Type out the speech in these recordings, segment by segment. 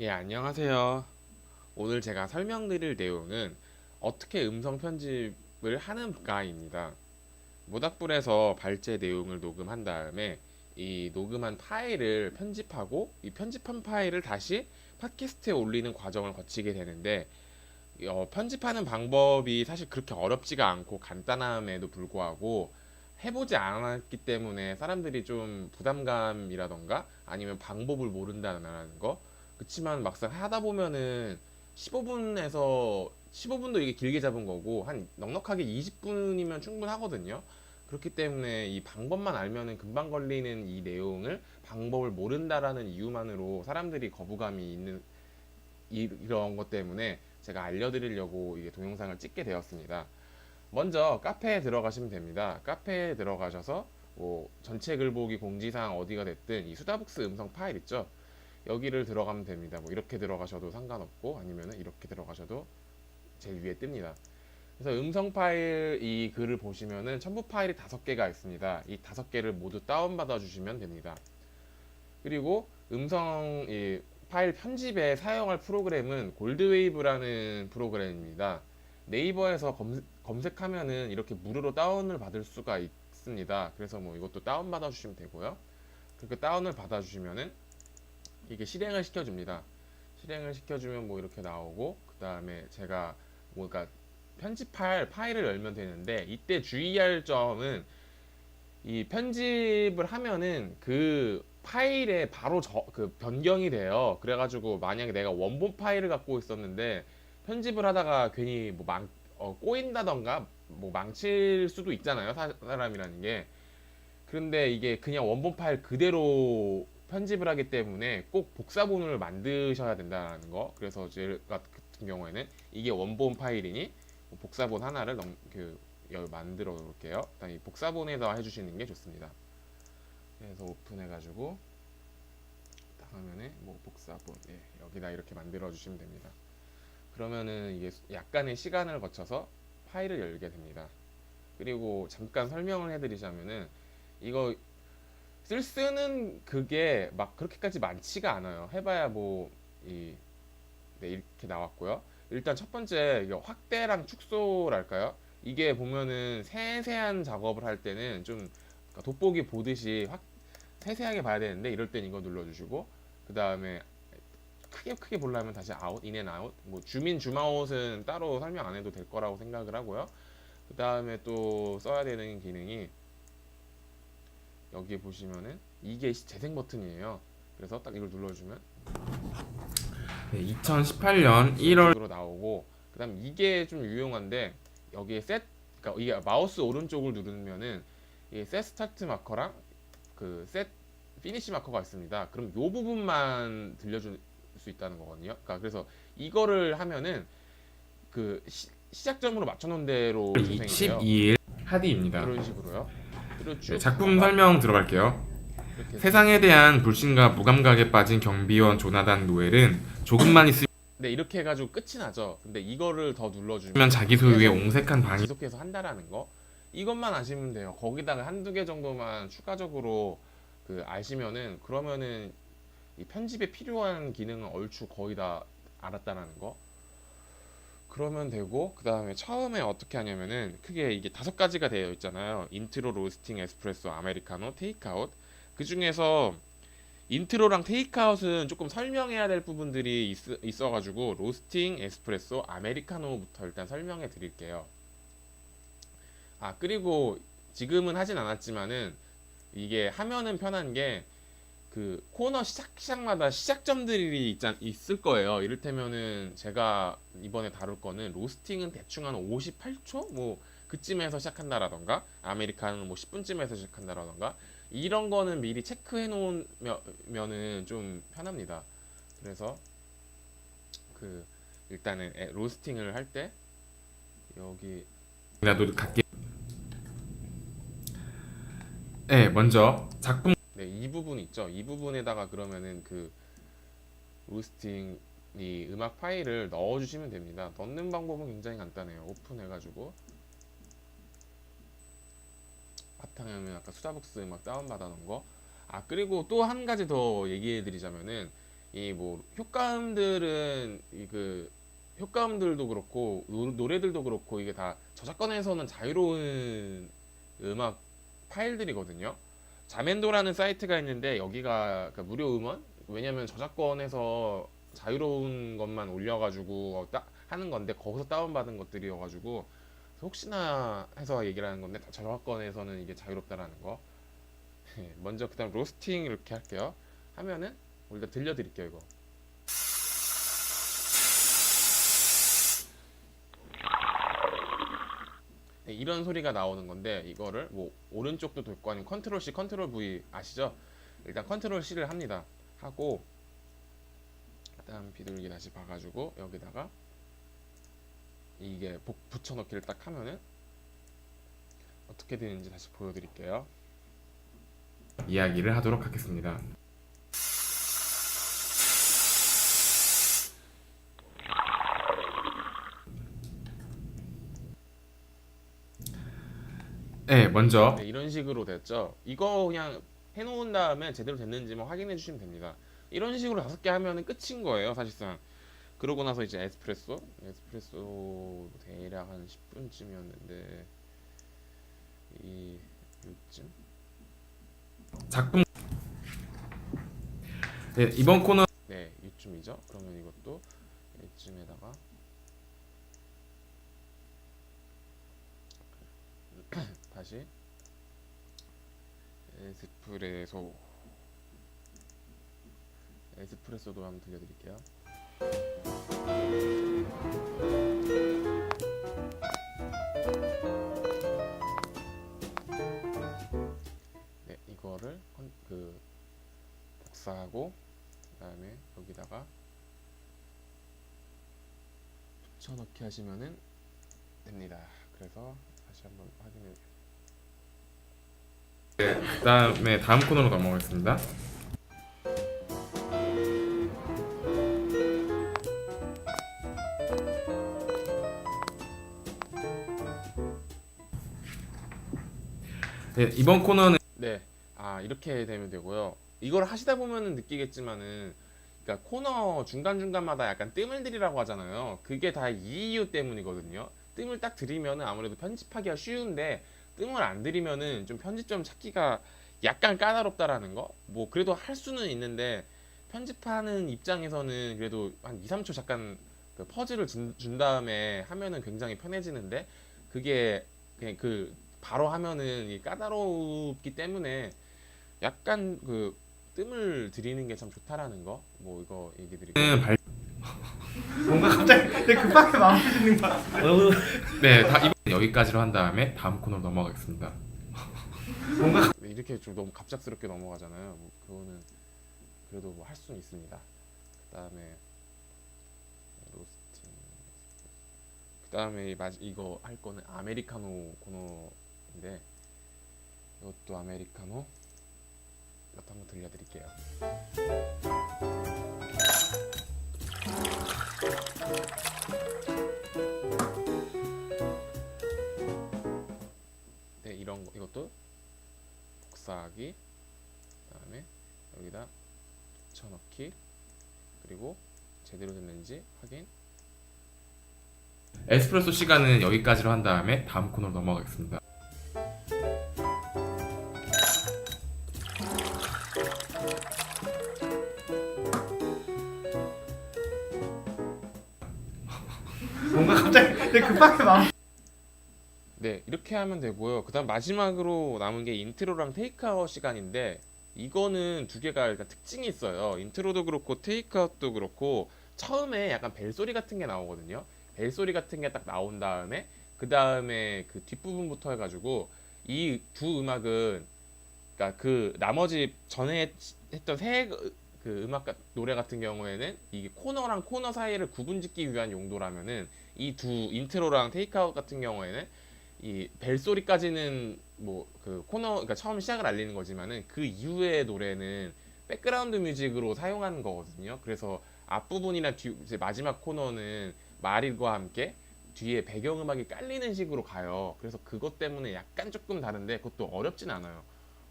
예, 안녕하세요. 오늘 제가 설명드릴 내용은 어떻게 음성 편집을 하는가입니다. 모닥불에서 발제 내용을 녹음한 다음에 이 녹음한 파일을 편집하고 이 편집한 파일을 다시 팟캐스트에 올리는 과정을 거치게 되는데 편집하는 방법이 사실 그렇게 어렵지가 않고 간단함에도 불구하고 해보지 않았기 때문에 사람들이 좀 부담감이라던가 아니면 방법을 모른다는 거. 그치만 막상 하다 보면은 15분도 이게 길게 잡은 거고 한 넉넉하게 20분이면 충분하거든요. 그렇기 때문에 이 방법만 알면은 금방 걸리는 이 내용을 방법을 모른다라는 이유만으로 사람들이 거부감이 있는 이런 것 때문에 제가 알려드리려고 이게 동영상을 찍게 되었습니다. 먼저 카페에 들어가시면 됩니다. 카페에 들어가셔서 뭐 전체 글보기 공지사항 어디가 됐든 이 수다북스 음성 파일 있죠. 여기를 들어가면 됩니다. 뭐 이렇게 들어가셔도 상관없고 아니면 이렇게 들어가셔도 제일 위에 뜹니다. 그래서 음성 파일 이 글을 보시면은 첨부 파일이 5개가 있습니다. 이 5개를 모두 다운받아 주시면 됩니다. 그리고 음성 이 파일 편집에 사용할 프로그램은 골드웨이브라는 프로그램입니다. 네이버에서 검색하면은 이렇게 무료로 다운을 받을 수가 있습니다. 그래서 뭐 이것도 다운 받아 주시면 되고요. 그렇게 다운을 받아 주시면은 이게 실행을 시켜줍니다. 실행을 시켜주면 뭐 이렇게 나오고 그 다음에 제가 뭐가 편집할 파일을 열면 되는데 이때 주의할 점은 이 편집을 하면은 그 파일에 바로 그 변경이 돼요. 그래가지고 만약에 내가 원본 파일을 갖고 있었는데 편집을 하다가 괜히 뭐 꼬인다던가 뭐 망칠 수도 있잖아요. 사람이라는 게. 그런데 이게 그냥 원본 파일 그대로 편집을 하기 때문에 꼭 복사본을 만드셔야 된다는 거. 그래서 제 같은 경우에는 이게 원본 파일이니 복사본 하나를 만들어 놓을게요. 일단 이 복사본에다 해주시는 게 좋습니다. 그래서 오픈해가지고 딱 하면은 뭐 복사본 여기다 이렇게 만들어 주시면 됩니다. 그러면은 이게 약간의 시간을 거쳐서 파일을 열게 됩니다. 그리고 잠깐 설명을 해드리자면은 이거 쓰는 그게 막 그렇게까지 많지가 않아요. 해봐야 이렇게 나왔고요. 일단 첫 번째 이게 확대랑 축소랄까요? 이게 보면은 세세한 작업을 할 때는 좀 그러니까 돋보기 보듯이 세세하게 봐야 되는데 이럴 땐 이거 눌러주시고 그 다음에 크게 보려면 다시 아웃, 인앤 아웃. 뭐 줌인 줌아웃은 따로 설명 안 해도 될 거라고 생각을 하고요. 그 다음에 또 써야 되는 기능이 여기 보시면은 이게 재생 버튼이에요. 그래서 딱 이걸 눌러주면 2018년 1월 으로 나오고 그다음 이게 좀 유용한데 여기에 그러니까 이게 마우스 오른쪽을 누르면은 이게 셋 스타트 마커랑 그 셋 피니시 마커가 있습니다. 그럼 요 부분만 들려줄 수 있다는 거거든요. 그러니까 그래서 이거를 하면은 그 시작점으로 맞춰놓은 대로 재생이 돼요. 12일 하디입니다. 이런 식으로요. 그리고 쭉 작품 설명 들어갈게요. 세상에 대한 불신과 무감각에 빠진 경비원 조나단 노엘은 조금만 있으면 네, 이렇게 해가지고 끝이 나죠. 근데 이거를 더 눌러주면 자기 소유의 옹색한 방이 지속해서 한다라는 거. 이것만 아시면 돼요. 거기다가 한두 개 정도만 추가적으로 그 아시면은 그러면은 이 편집에 필요한 기능은 얼추 거의 다 알았다라는 거. 그러면 되고 그 다음에 처음에 어떻게 하냐면은 크게 이게 5가지가 되어 있잖아요. 인트로, 로스팅, 에스프레소, 아메리카노, 테이크아웃. 그 중에서 인트로랑 테이크아웃은 조금 설명해야 될 부분들이 있어가지고 로스팅, 에스프레소, 아메리카노부터 일단 설명해 드릴게요. 아 그리고 지금은 하진 않았지만은 이게 하면은 편한 게 그 코너 시작마다 시작점들이 있을 거예요. 이를테면은 제가 이번에 다룰 거는 로스팅은 대충 한 58초 뭐 그쯤에서 시작한다라던가 아메리카노는 뭐 10분쯤에서 시작한다라던가 이런 거는 미리 체크해 놓으면은 좀 편합니다. 그래서 그 일단은 로스팅을 할 때 여기 나도 갖게. 네, 먼저 작품 네, 이 부분 있죠. 이 부분에다가 그러면은 그 로스팅 이 음악 파일을 넣어주시면 됩니다. 넣는 방법은 굉장히 간단해요. 오픈해가지고 바탕화면 아까 수다북스 음악 다운받아 놓은 거. 아 그리고 또 한 가지 더 얘기해 드리자면은 이 뭐 효과음들은 이 그 효과음들도 그렇고 노래들도 그렇고 이게 다 저작권에서는 자유로운 음악 파일들이거든요. 자멘도라는 사이트가 있는데 여기가 그 무료 음원? 왜냐면 저작권에서 자유로운 것만 올려가지고 하는 건데 거기서 다운받은 것들이어가지고 혹시나 해서 얘기를 하는 건데 저작권에서는 이게 자유롭다라는 거. 먼저 그다음 로스팅 이렇게 할게요. 하면은 일단 들려드릴게요 이거. 네, 이런 소리가 나오는 건데 이거를 뭐 오른쪽도 됐고 아니면 컨트롤 C, 컨트롤 V 아시죠? 일단 컨트롤 C를 합니다. 하고 그다음 비둘기 다시 봐가지고 여기다가 이게 붙여넣기를 딱 하면은 어떻게 되는지 다시 보여드릴게요. 이야기를 하도록 하겠습니다. 네, 먼저 네, 이런 식으로 됐죠. 이거 그냥 해놓은 다음에 제대로 됐는지만 확인해 주시면 됩니다. 이런 식으로 5개 하면은 끝인 거예요, 사실상. 그러고 나서 이제 에스프레소 대략 한 10분쯤이었는데 이 요즘 작품 네, 이번 코너 네 이쯤이죠. 그러면 이것도 이쯤에다가 다시 에스프레소도 한번 들려드릴게요. 네 이거를 복사하고 그다음에 여기다가 붙여넣기 하시면은 됩니다. 그래서 다시 한번 확인해. 그다음에 다음 코너로 넘어가겠습니다. 네, 이번 코너는 네, 이렇게 되면 되고요. 이걸 하시다 보면은 느끼겠지만은, 그러니까 코너 중간 중간마다 약간 뜸을 들이라고 하잖아요. 그게 다 이 이유 때문이거든요. 뜸을 딱 들이면은 아무래도 편집하기가 쉬운데 뜸을 안 들이면은 좀 편집점 찾기가 약간 까다롭다라는 거. 뭐 그래도 할 수는 있는데 편집하는 입장에서는 그래도 한 2, 3초 잠깐 그 퍼즐을 준 다음에 하면은 굉장히 편해지는데 그게 그냥 바로 하면은 이 까다롭기 때문에 약간 뜸을 들이는 게 참 좋다라는 거. 뭐 이거 얘기 드릴게요. 뭔가 갑자기 되게 급하게 마음 드시는 것 같은데. 네, 이번 여기까지로 한 다음에 다음 코너로 넘어가겠습니다. 이렇게 좀 너무 갑작스럽게 넘어가잖아요. 뭐 그거는 그래도 뭐 할 수는 있습니다. 그다음에 로스팅. 그다음에 이거 할 거는 아메리카노 코너인데 이것도 아메리카노 이것도 한번 들려드릴게요. 네, 이것도 복사하기, 그다음에 여기다 붙여넣기, 그리고 제대로 됐는지 확인. 에스프레소 시간은 여기까지로 한 다음에 다음 코너로 넘어가겠습니다. 뭔가 갑자기 되게 급하게 마음. 네, 이렇게 하면 되고요. 그다음 마지막으로 남은 게 인트로랑 테이크아웃 시간인데 이거는 두 개가 일단 특징이 있어요. 인트로도 그렇고 테이크아웃도 그렇고 처음에 약간 벨소리 같은 게 나오거든요. 벨소리 같은 게 딱 나온 다음에 그 다음에 그 뒷부분부터 해가지고 이 두 음악은 그러니까 그 나머지 전에 했던 그 노래 같은 경우에는 이게 코너랑 코너 사이를 구분짓기 위한 용도라면은 이 두 인트로랑 테이크아웃 같은 경우에는 이 벨소리까지는 뭐 그 코너 그러니까 처음 시작을 알리는 거지만은 그 이후의 노래는 백그라운드 뮤직으로 사용하는 거거든요. 그래서 앞부분이나 이제 마지막 코너는 말과 함께 뒤에 배경음악이 깔리는 식으로 가요. 그래서 그것 때문에 약간 조금 다른데 그것도 어렵진 않아요.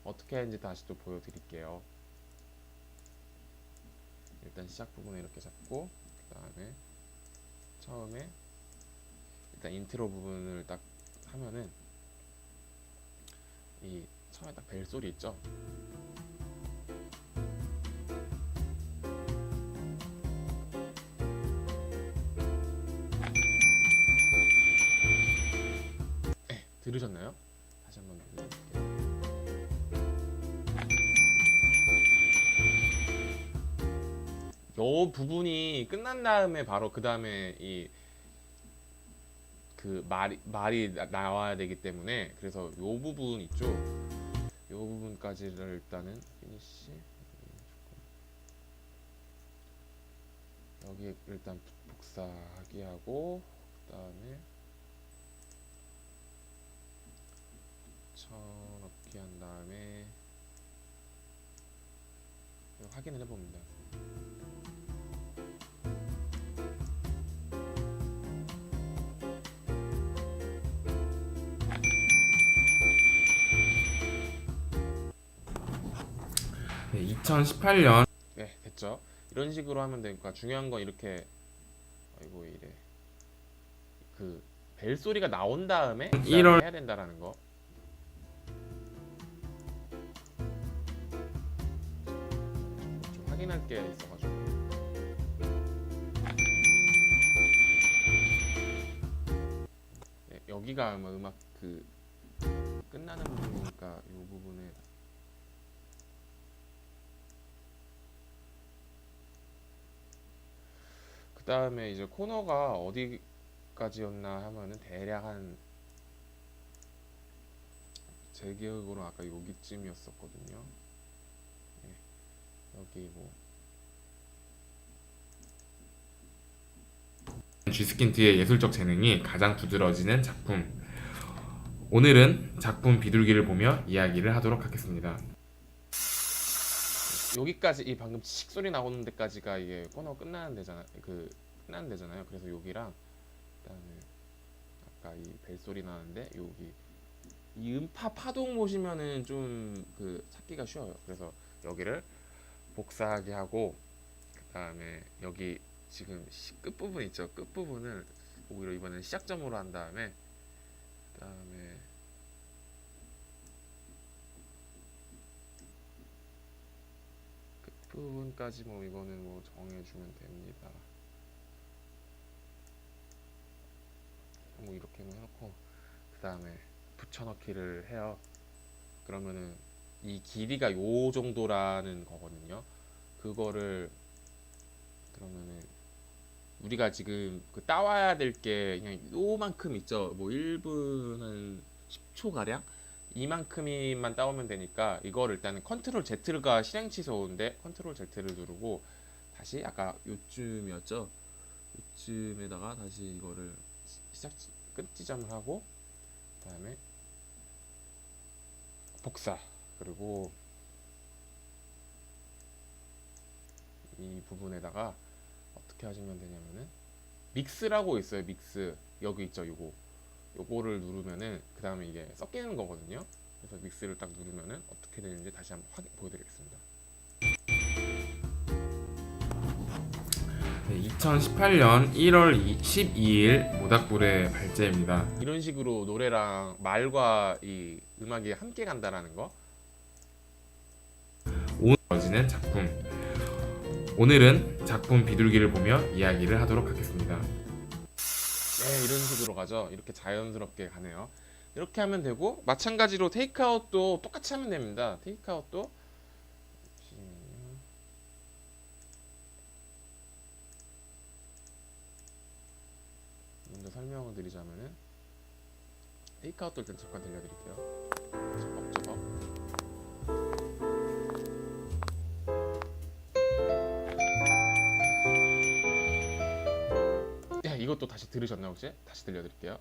어떻게 하는지 다시 또 보여드릴게요. 일단 시작 부분을 이렇게 잡고 그 다음에 처음에 일단 인트로 부분을 딱 하면은 이 처음에 딱 벨 소리 있죠? 네, 들으셨나요? 다시 한번 들려드릴게요. 요 부분이 끝난 다음에 바로 그 다음에 이 그 말이 나와야 되기 때문에 그래서 요 부분 있죠. 요 부분까지를 일단은 피니시 여기 일단 복사하기 하고 그 다음에 붙여넣기 한 다음에 확인을 해봅니다. 네, 2018년 네, 됐죠. 이런 식으로 하면 되니까 중요한 건 이렇게 아이고 이래 그 벨 소리가 나온 다음에 그다음에 1월 해야 된다라는 거. 좀 확인할 게 있어가지고. 네, 여기가 아마 음악 그 끝나는 부분이니까 이 부분에 그 다음에 이제 코너가 어디까지였나 하면은 대략 한 제 기억으로 아까 여기쯤이었었거든요. 네, 여기 뭐 G스킨트의 예술적 재능이 가장 두드러지는 작품. 오늘은 작품 비둘기를 보며 이야기를 하도록 하겠습니다. 여기까지 이 방금 칙 소리 나오는 데까지가 이게 코너 끝나는 데잖아. 그 끝나는 데잖아요. 그래서 여기랑 그다음에 아까 이 벨 소리 나는데 여기 이 음파 파동 보시면은 좀 그 찾기가 쉬워요. 그래서 여기를 복사하기 하고 그다음에 여기 지금 끝부분 있죠. 끝부분을 오히려 이번엔 시작점으로 한 다음에 그다음에 끝부분까지 뭐 이거는 뭐 정해주면 됩니다. 뭐 이렇게 뭐 해놓고 그 다음에 붙여넣기를 해요. 그러면은 이 길이가 요 정도라는 거거든요. 그거를 그러면은 우리가 지금 그 따와야 될 게 그냥 요만큼 있죠. 뭐 1분 한 10초 가량 이만큼만 따오면 되니까 이거를 일단은 컨트롤 Z가 실행 취소인데 컨트롤 Z를 누르고 다시 아까 요쯤이었죠. 요쯤에다가 다시 이거를 시작 끝 지점을 하고 그다음에 복사 그리고 이 부분에다가 어떻게 하시면 되냐면은 믹스라고 있어요. 믹스 여기 있죠. 요거를 누르면은 그 다음에 이게 섞이는 거거든요. 그래서 믹스를 딱 누르면은 어떻게 되는지 다시 한번 보여드리겠습니다. 2018년 1월 12일 모닥불의 발제입니다. 이런 식으로 노래랑 말과 이 음악이 함께 간다라는 거. 두드러지는 작품. 오늘은 작품 비둘기를 보며 이야기를 하도록 하겠습니다. 네, 이런 식으로 가죠. 이렇게 자연스럽게 가네요. 이렇게 하면 되고 마찬가지로 테이크아웃도 똑같이 하면 됩니다. 테이크아웃도 먼저 설명을 드리자면은 테이크아웃도 일단 잠깐 들려드릴게요. 저거. 야, 이것도 다시 들으셨나요 혹시? 다시 들려드릴게요.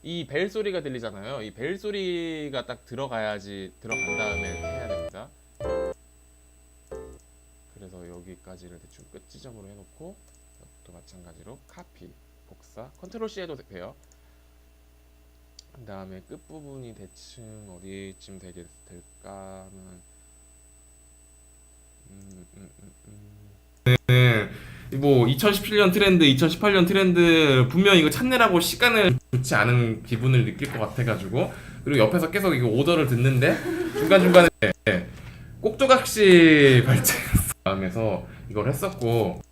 이 벨 소리가 들리잖아요. 이 벨 소리가 딱 들어가야지 들어간 다음에 해야 됩니다. 그래서 여기까지를 대충 끝 지점으로 해놓고 이것도 마찬가지로 카피, 복사, 컨트롤 C 해도 돼요. 그 다음에 끝부분이 대충 어디쯤 될까 하면 뭐 2017년 트렌드, 2018년 트렌드 분명 이거 찾느라고 시간을 좋지 않은 기분을 느낄 것 같아가지고 그리고 옆에서 계속 이거 오더를 듣는데 중간중간에 꼭조각시 발전하면서 이걸 했었고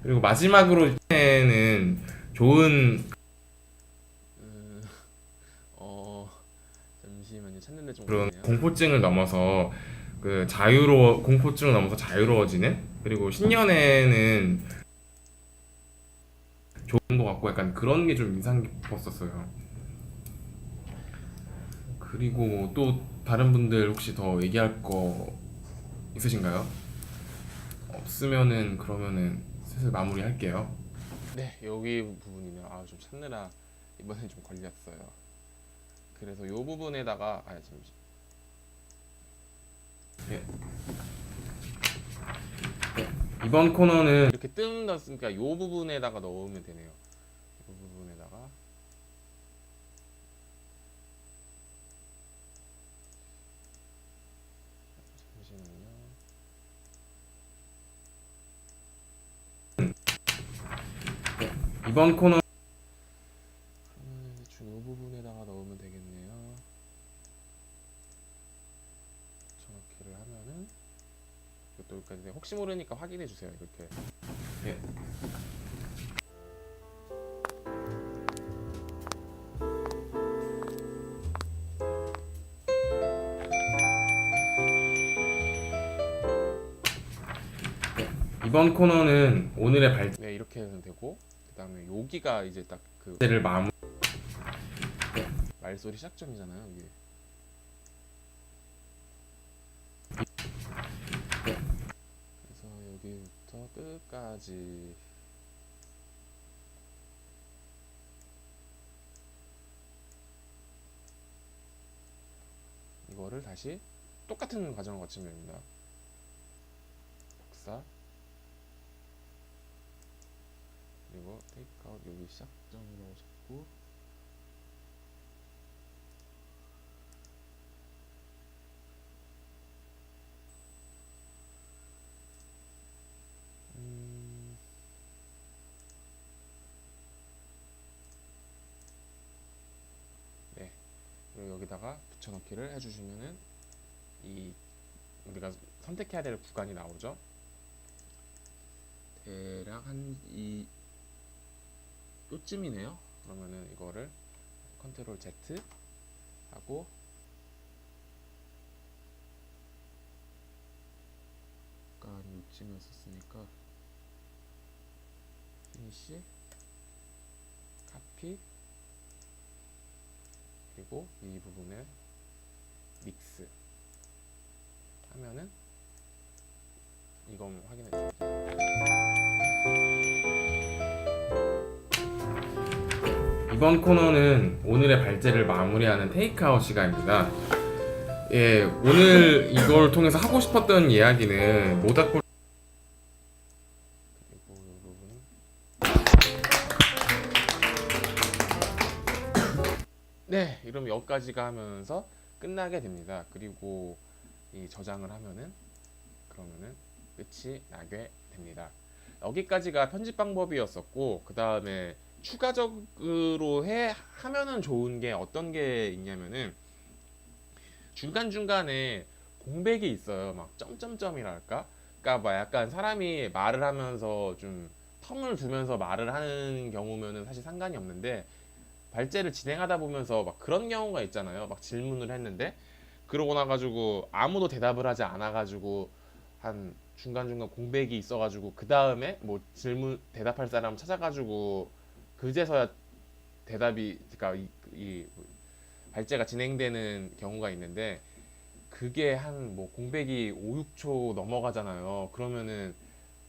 그리고 마지막으로 는 좋은 잠시만요. 찾는데 좀 그런 걸리네요. 공포증을 넘어서 공포증을 넘어서 자유로워지는 그리고 신년에는 좋은 것 같고 약간 그런 게 좀 인상 깊었었어요. 그리고 또 다른 분들 혹시 더 얘기할 거 있으신가요? 없으면은 그러면은 슬슬 마무리할게요. 네, 여기 부분이네요. 아, 좀 찾느라 이번엔 좀 걸렸어요. 그래서 이 부분에다가 잠시 이번 코너는 이렇게 뜸 넣었으니까 이 부분에다가 넣으면 되네요. 이 부분에다가 잠시만요. 이번 코너 그러면 대충 이 부분에다가 넣으면 되겠네요. 정확히를 하면은 이것도 여기까지 혹시 모르니까 확인해 주세요. 이렇게. 예. 이번 코너는 오늘의 네, 이렇게 해도 되고 그다음에 여기가 이제 딱 그 발제를 마무리 말소리 시작점이잖아요. 이게. 그래서 여기부터 끝까지 이거를 다시 똑같은 과정을 거치면 됩니다. 복사 그리고 테이크아웃 여기 시작점으로 잡고 네, 그리고 여기다가 붙여넣기를 해주시면은 이 우리가 선택해야 될 구간이 나오죠. 대략 한 요쯤이네요. 그러면은 이거를 컨트롤 Z 하고 약간 요쯤이었으니까 피니시 카피 그리고 이 부분에 믹스 하면은 이건 확인해 주세요. 이번 코너는 오늘의 발제를 마무리하는 테이크아웃 시간입니다. 예, 오늘 이걸 통해서 하고 싶었던 이야기는 모닥불 그리고 이 부분 네, 이러면 여기까지가 하면서 끝나게 됩니다. 그리고 이 저장을 하면은 그러면은 끝이 나게 됩니다. 여기까지가 편집 방법이었었고 그 다음에 추가적으로 하면은 좋은 게 어떤 게 있냐면은 중간중간에 공백이 있어요. 막 점점점이랄까? 그러니까 막 약간 사람이 말을 하면서 좀 텀을 두면서 말을 하는 경우면은 사실 상관이 없는데 발제를 진행하다 보면서 막 그런 경우가 있잖아요. 막 질문을 했는데 그러고 나가지고 아무도 대답을 하지 않아가지고 한 중간중간 공백이 있어가지고 그 다음에 뭐 질문 대답할 사람 찾아가지고 그제서야 대답이 그러니까 이 발제가 진행되는 경우가 있는데 그게 한 뭐 공백이 5, 6초 넘어가잖아요. 그러면은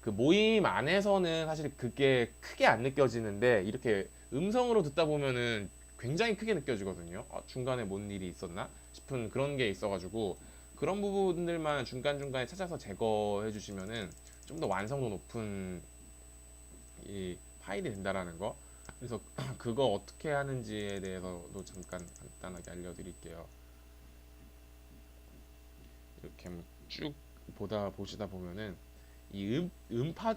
그 모임 안에서는 사실 그게 크게 안 느껴지는데 이렇게 음성으로 듣다 보면은 굉장히 크게 느껴지거든요. 중간에 뭔 일이 있었나 싶은 그런 게 있어가지고 그런 부분들만 중간중간에 찾아서 제거해 주시면은 좀 더 완성도 높은 이 파일이 된다라는 거. 그래서 그거 어떻게 하는지에 대해서도 잠깐 간단하게 알려드릴게요. 이렇게 쭉 보시다 보면은 이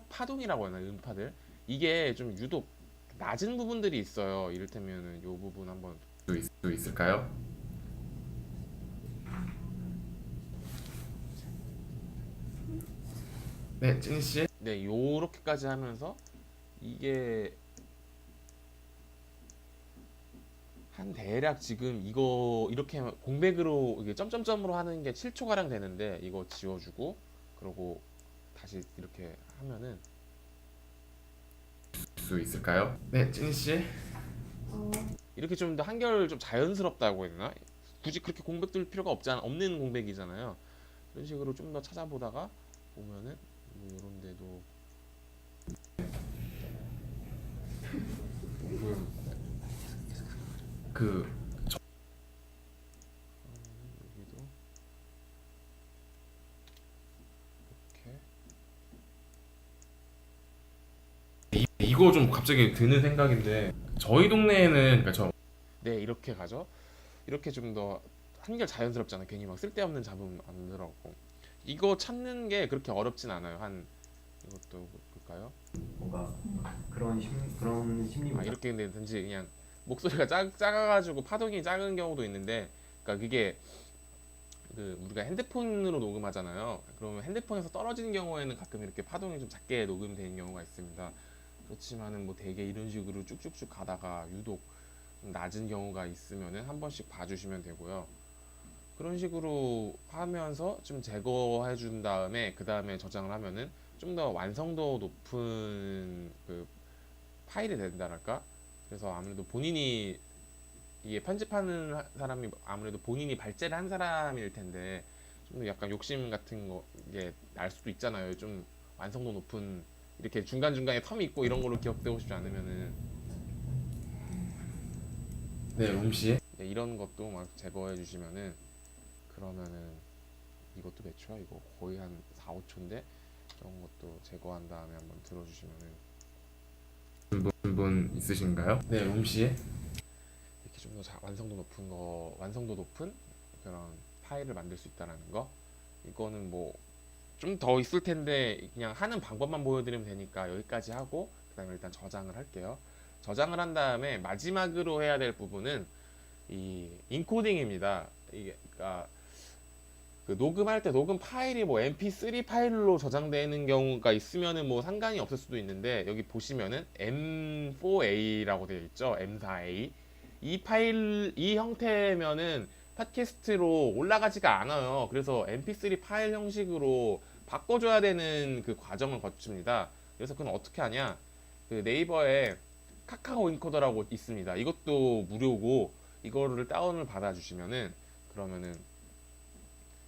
파동이라고 하나 음파들 이게 좀 유독 낮은 부분들이 있어요. 이를테면은 이 부분 한번 수 있을까요? 네, 찐 씨. 네 요렇게까지 하면서 이게 한 대략 지금 이거 이렇게 공백으로 이게 점점점으로 하는 게 7초 가량 되는데 이거 지워주고 그러고 다시 이렇게 하면은 수 있을까요? 네, 찐 씨. 이렇게 좀 더 한결 좀 자연스럽다고 해야 되나? 굳이 그렇게 공백 들 필요가 없는 공백이잖아요. 이런 식으로 좀 더 찾아보다가 보면은 뭐 이런 데도 그 여기도 이렇게 이거 좀 갑자기 드는 생각인데 저희 동네에는 그러니까 저 네 이렇게 가죠. 이렇게 좀 더 한결 자연스럽잖아요. 괜히 막 쓸데없는 잡음 안 들어가고 이거 찾는 게 그렇게 어렵진 않아요. 한 이것도 볼까요? 뭔가 그런 심리. 아 이렇게 된지 그냥 목소리가 작아가지고 파동이 작은 경우도 있는데 그러니까 그게 그 우리가 핸드폰으로 녹음하잖아요. 그러면 핸드폰에서 떨어지는 경우에는 가끔 이렇게 파동이 좀 작게 녹음되는 경우가 있습니다. 그렇지만은 뭐 되게 이런 식으로 쭉쭉쭉 가다가 유독 낮은 경우가 있으면은 한 번씩 봐주시면 되고요. 그런 식으로 하면서 좀 제거해 준 다음에 그 다음에 저장을 하면은 좀 더 완성도 높은 그 파일이 된다랄까. 그래서 아무래도 본인이 이게 편집하는 사람이 아무래도 본인이 발제를 한 사람일 텐데 좀 약간 욕심 같은 거게 날 수도 있잖아요. 좀 완성도 높은 이렇게 중간중간에 텀이 있고 이런 걸로 기억되고 싶지 않으면은 네, 롬씨. 네, 이런 것도 막 제거해 주시면은 그러면은 이것도 몇 초야? 이거 거의 한 4, 5초인데 이런 것도 제거한 다음에 한번 들어주시면은 분 있으신가요? 네, 롬씨. 이렇게 좀 더 완성도 높은 그런 파일을 만들 수 있다라는 거. 이거는 뭐 좀 더 있을 텐데 그냥 하는 방법만 보여드리면 되니까 여기까지 하고 그다음에 일단 저장을 할게요. 저장을 한 다음에 마지막으로 해야 될 부분은 이 인코딩입니다. 이게 그러니까 그 녹음할 때 녹음 파일이 뭐 mp3 파일로 저장되는 경우가 있으면은 뭐 상관이 없을 수도 있는데 여기 보시면은 m4a라고 되어 있죠. m4a 이 파일 이 형태면은 팟캐스트로 올라가지가 않아요. 그래서 mp3 파일 형식으로 바꿔줘야 되는 그 과정을 거칩니다. 그래서 그건 어떻게 하냐? 그 네이버에 카카오 인코더라고 있습니다. 이것도 무료고 이거를 다운을 받아주시면은 그러면은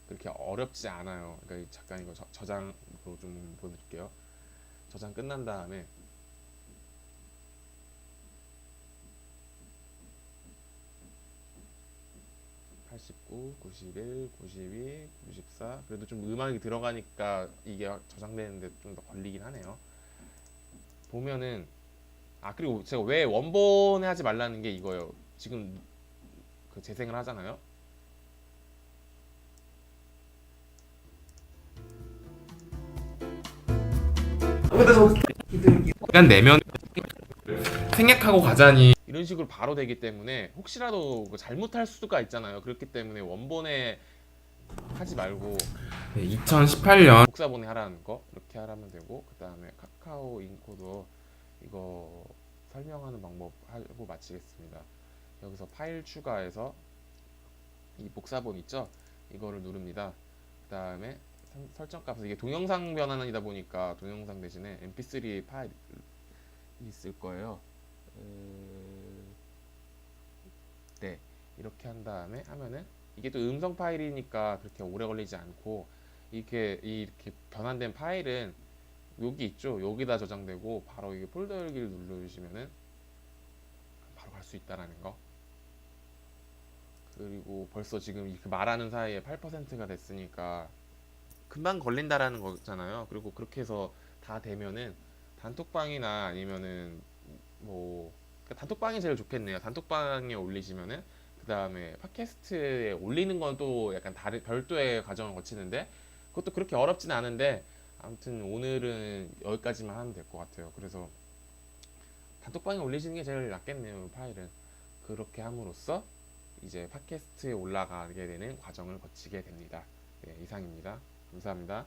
그렇게 어렵지 않아요. 그러니까 잠깐 이거 저장으로 좀 보여드릴게요. 저장 끝난 다음에 (89, 91, 92, 94) 그래도 좀 음악이 들어가니까 이게 저장되는데 좀 더 걸리긴 하네요. 보면은 그리고 제가 왜 원본에 하지 말라는 게 이거예요. 지금 그 재생을 하잖아요. 시간 내면 생략하고 가자니. 이런 식으로 바로 되기 때문에 혹시라도 그 잘못할 수가 있잖아요. 그렇기 때문에 원본에 하지 말고 네, 2018년 복사본에 하라는 거 이렇게 하라면 되고 그 다음에 카카오 인코더 이거 설명하는 방법 하고 마치겠습니다. 여기서 파일 추가해서 이 복사본 있죠? 이거를 누릅니다. 그 다음에 설정 값은 이게 동영상 변환이다 보니까 동영상 대신에 mp3 파일이 있을 거예요. 네 이렇게 한 다음에 하면은 이게 또 음성 파일이니까 그렇게 오래 걸리지 않고 이렇게 변환된 파일은 여기 있죠. 여기다 저장되고 바로 이게 폴더 열기를 눌러주시면은 바로 갈 수 있다라는 거. 그리고 벌써 지금 이렇게 말하는 사이에 8%가 됐으니까 금방 걸린다라는 거잖아요. 그리고 그렇게 해서 다 되면은 단톡방이나 아니면은 뭐 단톡방이 제일 좋겠네요. 단톡방에 올리시면은 그다음에 팟캐스트에 올리는 건 또 약간 다른 별도의 과정을 거치는데 그것도 그렇게 어렵진 않은데 아무튼 오늘은 여기까지만 하면 될 것 같아요. 그래서 단톡방에 올리시는 게 제일 낫겠네요. 파일은 그렇게 함으로써 이제 팟캐스트에 올라가게 되는 과정을 거치게 됩니다. 네, 이상입니다. 감사합니다.